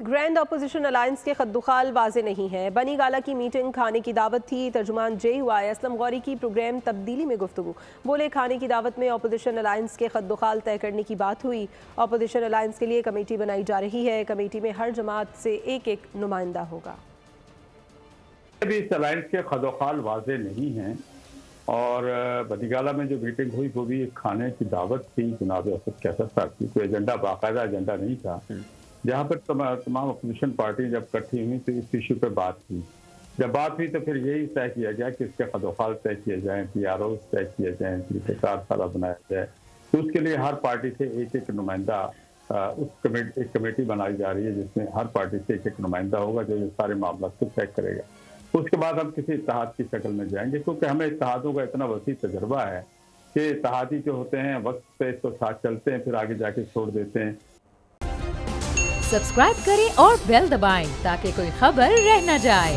Grand opposition alliance के खद्दुखाल वाजे नहीं है। बनी गाला की मीटिंग खाने की दावत थी। तर्जुमान जे हुआ असलम गौरी की प्रोग्राम तब्दीली में गुफ्तगू। बोले खाने की दावत में अपोजिशन अलायंस के खद्दुखाल तय करने की बात हुई। अपोजिशन अलायंस के लिए कमेटी बनाई जा रही है। कमेटी में हर जमात से एक एक नुमाइंदा होगा। अभी इस अलायंस के खद्दुखाल वाजे नहीं हैं और बनीगाला में जो मीटिंग हुई वो भी एक खाने की दावत थी जनाब असद कैसर साहब की। कोई एजेंडा, बाकायदा एजेंडा नहीं था। जहाँ पर तमाम अपोजिशन पार्टी जब इकट्ठी हुई तो इस इशू पे बात हुई। जब बात हुई तो फिर यही तय किया गया कि इसके खद्दुखाल तय किए जाएं, PROs तय किए जाएं, तरीक़ेकार सारा बनाया जाए। तो उसके लिए हर पार्टी से एक एक नुमाइंदा एक कमेटी बनाई जा रही है जिसमें हर पार्टी से एक एक नुमाइंदा होगा जो ये सारे मामला को तय करेगा। उसके बाद हम किसी इत्तेहाद की शक्ल में जाएंगे क्योंकि हमें इत्तेहादों का इतना वसी तजर्बा है कि इत्तेहादी जो होते हैं वक्त पे तो साथ चलते हैं, फिर आगे जाके छोड़ देते हैं। सब्सक्राइब करें और बेल दबाएं ताकि कोई खबर रह न जाए।